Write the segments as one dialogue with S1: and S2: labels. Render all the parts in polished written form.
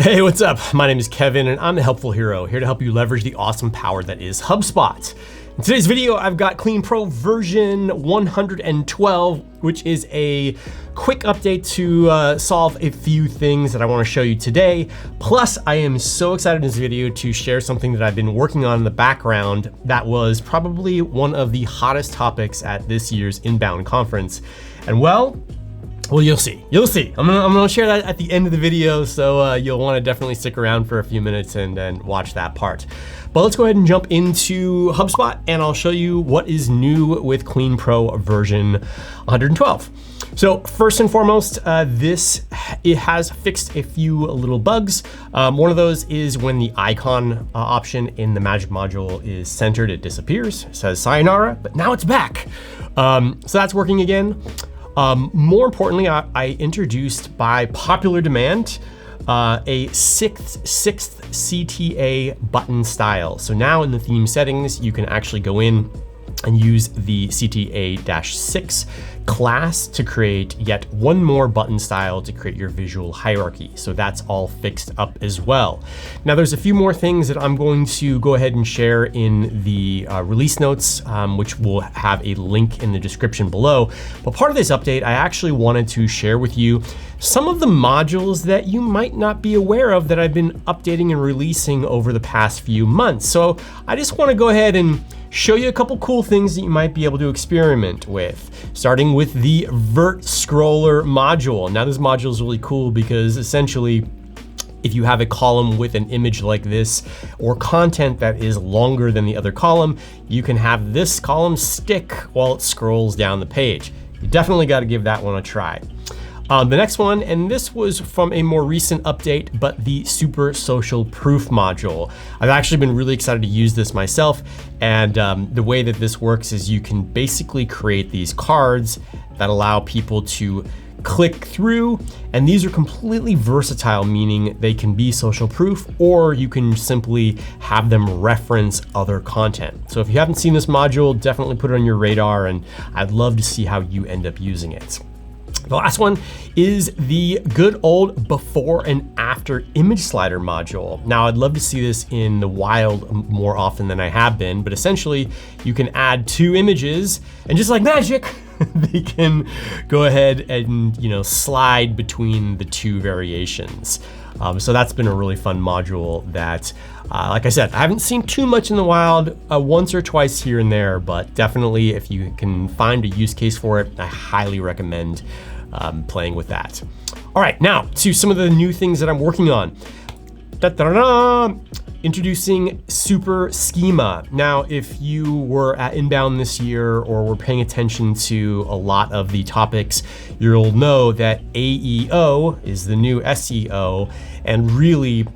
S1: Hey, what's up? My name is Kevin and I'm the Helpful Hero, here to help you leverage the awesome power that is HubSpot. In today's video, I've got Clean Pro version 112, which is a quick update to solve a few things that I want to show you today. Plus, I am so excited in this video to share something that I've been working on in the background that was probably one of the hottest topics at this year's Inbound conference. And well, you'll see. I'm gonna share that at the end of the video, so you'll want to definitely stick around for a few minutes and then watch that part. But let's go ahead and jump into HubSpot, and I'll show you what is new with Clean Pro version 112. So first and foremost, it has fixed a few little bugs. One of those is when the icon option in the Magic module is centered, it disappears. It says sayonara, but now it's back. So that's working again. More importantly, I introduced by popular demand a sixth CTA button style. So now in the theme settings, you can actually go in and use the CTA-6 class to create yet one more button style to create your visual hierarchy. So that's all fixed up as well. Now there's a few more things that I'm going to go ahead and share in the release notes, which will have a link in the description below. But part of this update, I actually wanted to share with you some of the modules that you might not be aware of that I've been updating and releasing over the past few months. So I just want to go ahead and show you a couple cool things that you might be able to experiment with, starting with the Vert Scroller module. Now this module is really cool because essentially, if you have a column with an image like this or content that is longer than the other column, you can have this column stick while it scrolls down the page. You definitely got to give that one a try. The next one, and this was from a more recent update, but the Super Social Proof module. I've actually been really excited to use this myself, and the way that this works is you can basically create these cards that allow people to click through, and these are completely versatile, meaning they can be social proof, or you can simply have them reference other content. So if you haven't seen this module, definitely put it on your radar, and I'd love to see how you end up using it. The last one is the good old before and after image slider module. Now I'd love to see this in the wild more often than I have been, but essentially you can add two images and just like magic, they can go ahead and slide between the two variations. So that's been a really fun module that, like I said, I haven't seen too much in the wild, once or twice here and there, but definitely if you can find a use case for it, I highly recommend playing with that. All right, now to some of the new things that I'm working on. Introducing SuperSchema. Now, if you were at Inbound this year or were paying attention to a lot of the topics, you'll know that AEO is the new SEO, and really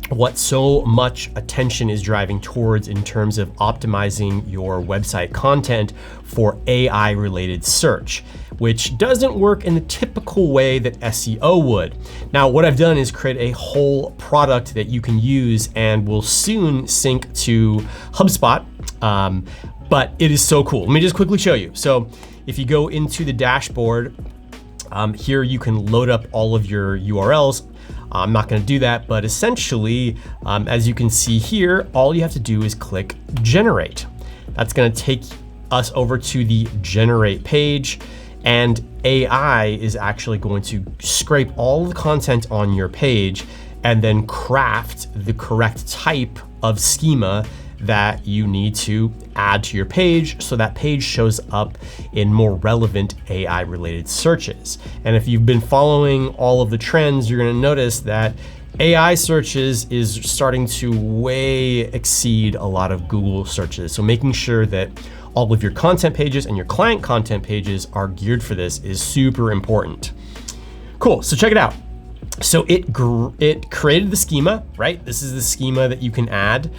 S1: what so much attention is driving towards in terms of optimizing your website content for AI-related search, which doesn't work in the typical way that SEO would. Now, what I've done is create a whole product that you can use and will soon sync to HubSpot, but it is so cool. Let me just quickly show you. So if you go into the dashboard, here you can load up all of your URLs. I'm not gonna do that, but essentially, as you can see here, all you have to do is click generate. That's gonna take us over to the generate page, and AI is actually going to scrape all the content on your page and then craft the correct type of schema that you need to add to your page so that page shows up in more relevant AI related searches. And if you've been following all of the trends, you're gonna notice that AI searches is starting to way exceed a lot of Google searches. So making sure that all of your content pages and your client content pages are geared for this is super important. Cool, so check it out. So it created the schema, right? This is the schema that you can add.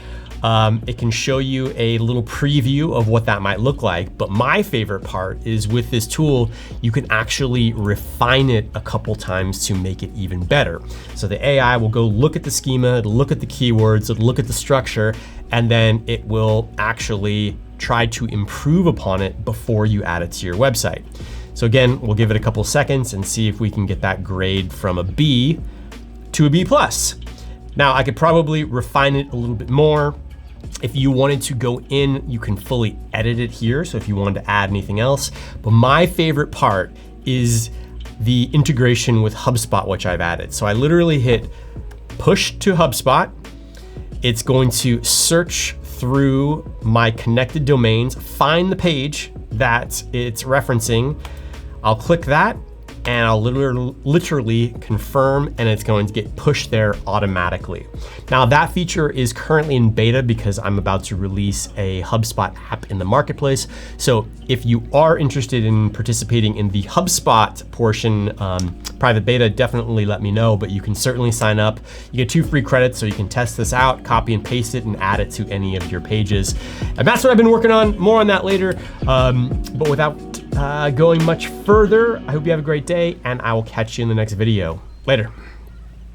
S1: It can show you a little preview of what that might look like, but my favorite part is with this tool, you can actually refine it a couple times to make it even better. So the AI will go look at the schema, it'll look at the keywords, it'll look at the structure, and then it will actually try to improve upon it before you add it to your website. So again, we'll give it a couple seconds and see if we can get that grade from a B to a B+. Now I could probably refine it a little bit more. If you wanted to go in, you can fully edit it here. So if you wanted to add anything else, but my favorite part is the integration with HubSpot, which I've added. So I literally hit push to HubSpot. It's going to search through my connected domains, find the page that it's referencing. I'll click that and I'll literally confirm, and it's going to get pushed there automatically. Now that feature is currently in beta because I'm about to release a HubSpot app in the marketplace. So if you are interested in participating in the HubSpot portion, private beta, definitely let me know, but you can certainly sign up. You get 2 free credits so you can test this out, copy and paste it and add it to any of your pages. And that's what I've been working on, more on that later. But without going much further, I hope you have a great day and I will catch you in the next video. Later.